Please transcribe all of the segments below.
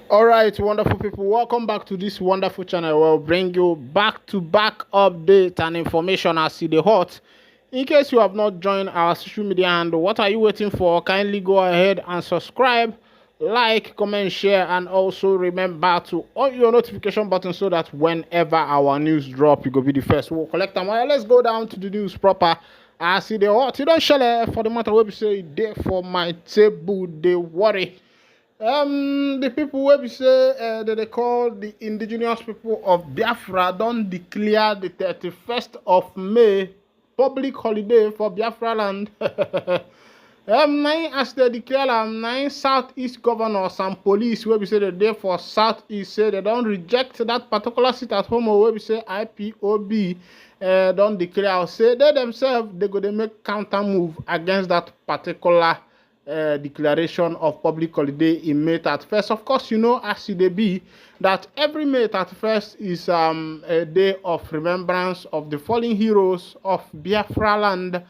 All right, wonderful people, welcome back to this wonderful channel. We'll bring you back-to-back update and information as see the hot. In case you have not joined our social media handle, what are you waiting for? Kindly go ahead and subscribe, like, comment, share, and also remember to on your notification button so that whenever our news drop, you go be the first. We'll collect them. Well, let's go down to the news proper. I see the hot. You don't share for the matter. We say there for my table. They worry. The people wey be say that they call the indigenous people of Biafra don't declare the 31st of May public holiday for Biafra land. As they declare nine Southeast governors and police wey be say the day for Southeast say they don't reject that particular seat at home wey be say IPOB don't declare say they themselves they go to make counter move against that particular declaration of public holiday in May 31st. Of course, you know as it be that every May 31st is a day of remembrance of the fallen heroes of Biafra land.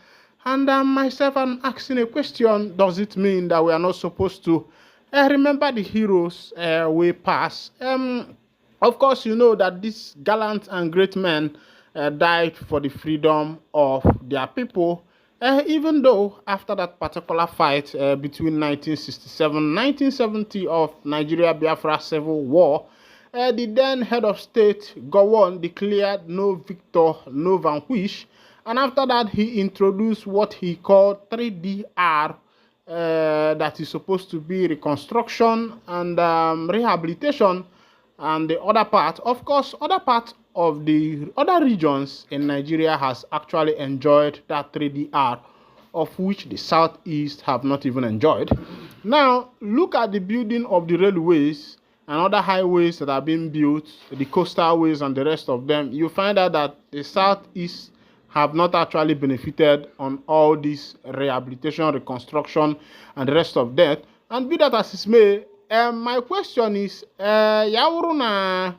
And myself, I'm asking a question: does it mean that we are not supposed to remember the heroes we pass? Of course, you know that these gallant and great men died for the freedom of their people. Even though after that particular fight between 1967-1970 of Nigeria-Biafra Civil War, the then head of state, Gowon, declared no victor, no vanquish. And after that, he introduced what he called 3DR, that is supposed to be reconstruction and rehabilitation. And the other part, of course, other part of the other regions in Nigeria has actually enjoyed that 3DR, of which the Southeast have not even enjoyed. Now, look at the building of the railways and other highways that are being built, the coastal ways and the rest of them. You find out that the Southeast have not actually benefited on all this rehabilitation, reconstruction, and the rest of that. And be that as it may, my question is, Yauruna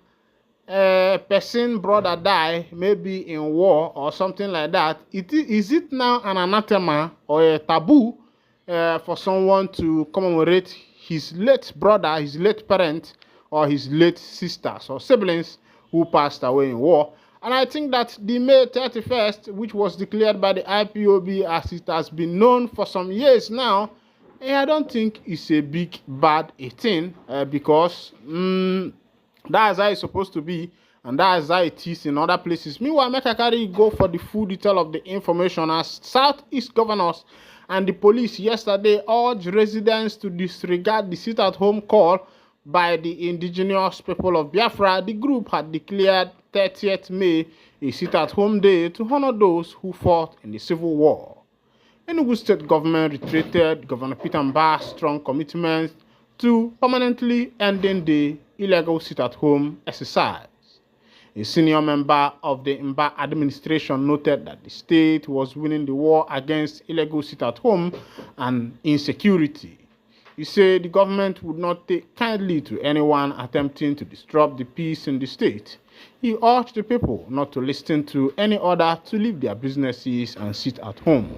person brother die maybe in war or something like that, is it now an anathema or a taboo for someone to commemorate his late brother, his late parent, or his late sisters or siblings who passed away in war? And I think that the May 31st, which was declared by the IPOB as it has been known for some years now, I don't think it's a big bad thing because that's how it's supposed to be, and that's how it is in other places. Meanwhile, make I carry go for the full detail of the information as Southeast governors and the police yesterday urged residents to disregard the sit-at-home call by the indigenous people of Biafra. The group had declared 30th May a sit-at-home day to honor those who fought in the Civil War. Enugu State government reiterated Governor Peter Mba's strong commitment to permanently ending the illegal sit-at-home exercise. A senior member of the Mba administration noted that the state was winning the war against illegal sit-at-home and insecurity. He said the government would not take kindly to anyone attempting to disrupt the peace in the state. He urged the people not to listen to any order to leave their businesses and sit at home.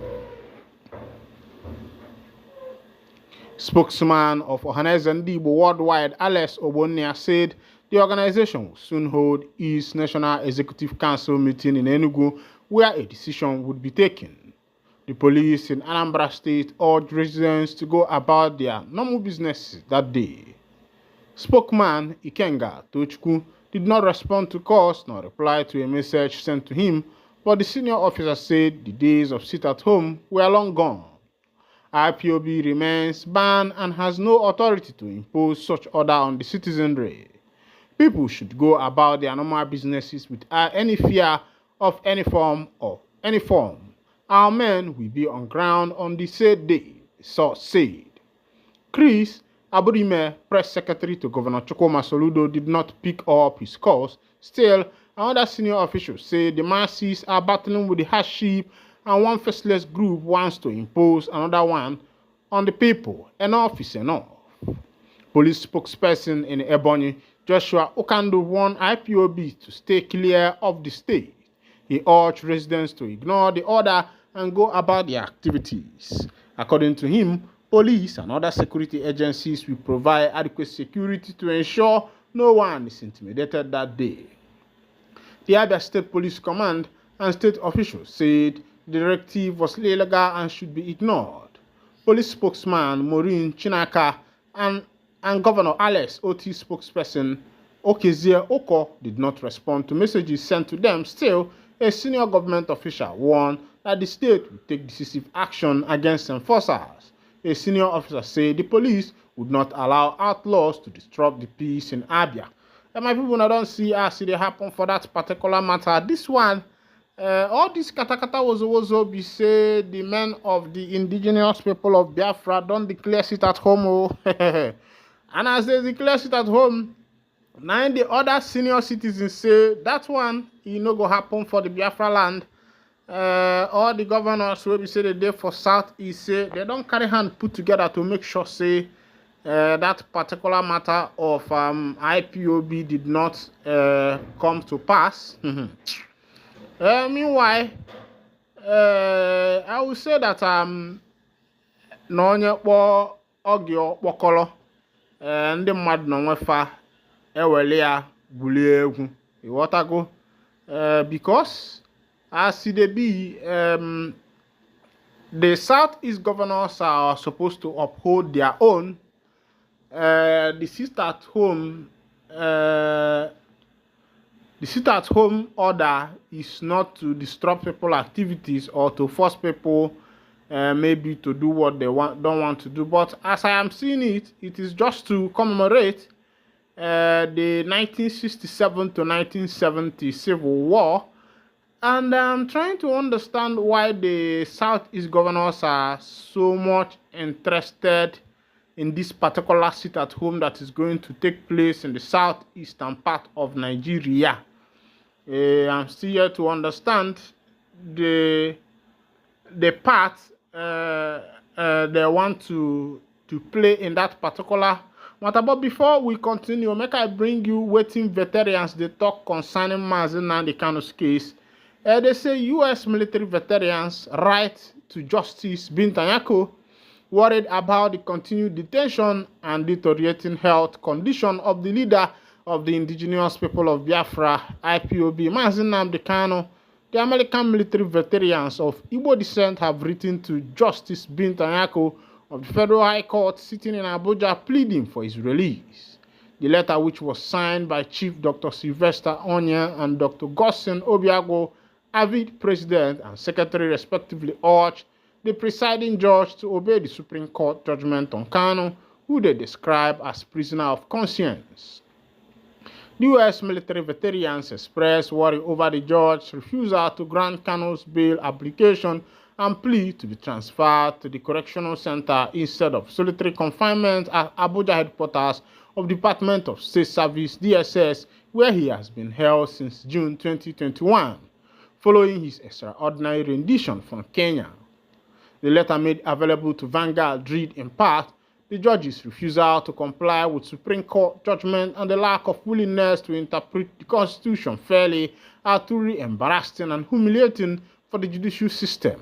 Spokesman of Ohanezendigbo Worldwide, Alex Obonia, said the organization will soon hold its National Executive Council meeting in Enugu, where a decision would be taken. The police in Anambra State urged residents to go about their normal business that day. Spokesman Ikenga Tochukwu did not respond to calls nor reply to a message sent to him, but the senior officer said the days of sit-at-home were long gone. IPOB remains banned and has no authority to impose such order on the citizenry. People should go about their normal businesses without any fear of any form. Our men will be on ground on the said day, the source said. Chris Aburime, press secretary to Governor Chukwuma Soludo, did not pick up his calls. Still, another senior official said the masses are battling with the hardship and one faceless group wants to impose another one on the people. Enough is enough. Police spokesperson in Ebonyi, Joshua Okando, warned IPOB to stay clear of the state. He urged residents to ignore the order and go about their activities. According to him, Police and other security agencies will provide adequate security to ensure no one is intimidated that day. The Abia State Police Command and state officials said the directive was illegal and should be ignored. Police spokesman Maureen Chinaka and Governor Alex Oti spokesperson Okezie Oko did not respond to messages sent to them. Still, a senior government official warned that the state would take decisive action against enforcers. A senior officer said the police would not allow outlaws to disrupt the peace in Abia. And my people now don't see as it happen for that particular matter. This one, all this katakata was also be say the men of the indigenous people of Biafra don't declare it at home. And as they declare it at home, now the other senior citizens say that one no go happen for the Biafra land. All the governors will be say the day for Southeast say they don't carry hand put together to make sure say that particular matter of IPOB did not come to pass. Meanwhile, I will say that na onye kpọ ogio kpọkọrọ ndị mmadụ nọ nwefa ewele ya gwulie egwu ịghọtago because as it be the Southeast governors are supposed to uphold their own. The sit-at-home order is not to disrupt people's activities or to force people maybe to do what they don't want to do. But as I am seeing it, it is just to commemorate the 1967 to 1970 Civil War. And I'm trying to understand why the Southeast governors are so much interested in this particular sit-at-home that is going to take place in the southeastern part of Nigeria. I'm still here to understand the part they want to play in that particular matter. But before we continue, make I bring you waiting veterans they talk concerning Nnamdi Kanu's case. They say U.S. military veterans right to justice Bintanyako, worried about the continued detention and deteriorating health condition of the leader of the indigenous people of Biafra, IPOB, Nnamdi Kanu. The American military veterans of Igbo descent have written to Justice Bintanyako of the Federal High Court sitting in Abuja pleading for his release. The letter, which was signed by Chief Dr. Sylvester Onye and Dr. Gossin Obiago, avid President and Secretary respectively, urged the presiding judge to obey the Supreme Court judgment on Kanu, who they describe as prisoner of conscience. The U.S. military veterans expressed worry over the judge's refusal to grant Kanu's bail application and plea to be transferred to the correctional center instead of solitary confinement at Abuja headquarters of Department of State Service (DSS), where he has been held since June 2021, following his extraordinary rendition from Kenya. The letter made available to Vanguard read in part the judge's refusal to comply with Supreme Court judgment and the lack of willingness to interpret the Constitution fairly are truly embarrassing and humiliating for the judicial system,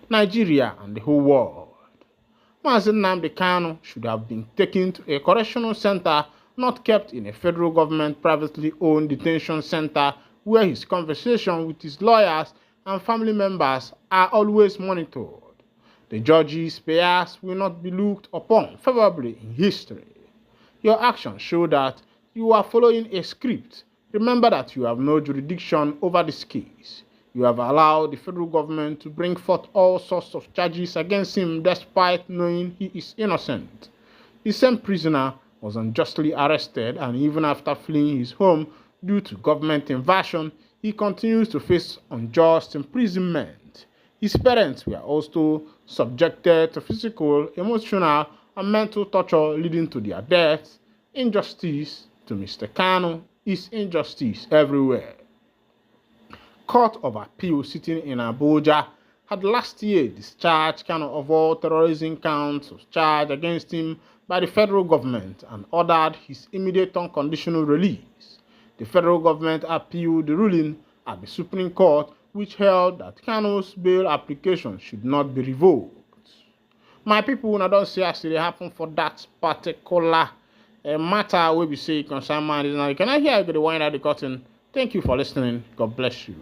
Nigeria, and the whole world. Nnamdi Kanu should have been taken to a correctional center, not kept in a federal government privately owned detention center where his conversation with his lawyers and family members are always monitored. The judge's prayers will not be looked upon favorably in history. Your actions show that you are following a script. Remember that you have no jurisdiction over this case. You have allowed the federal government to bring forth all sorts of charges against him despite knowing he is innocent. The same prisoner was unjustly arrested, and even after fleeing his home due to government invasion, he continues to face unjust imprisonment. His parents were also subjected to physical, emotional, and mental torture leading to their deaths. Injustice to Mr. Kanu is injustice everywhere. Court of Appeal sitting in Abuja had last year discharged Kanu of all terrorism counts charged against him by the federal government and ordered his immediate unconditional release. The federal government appealed the ruling at the Supreme Court, which held that Kanu's bail application should not be revoked. My people, una don't see as it happen for that particular matter where we say concern man is now. You cannot hear I go to wind out the curtain. Thank you for listening. God bless you.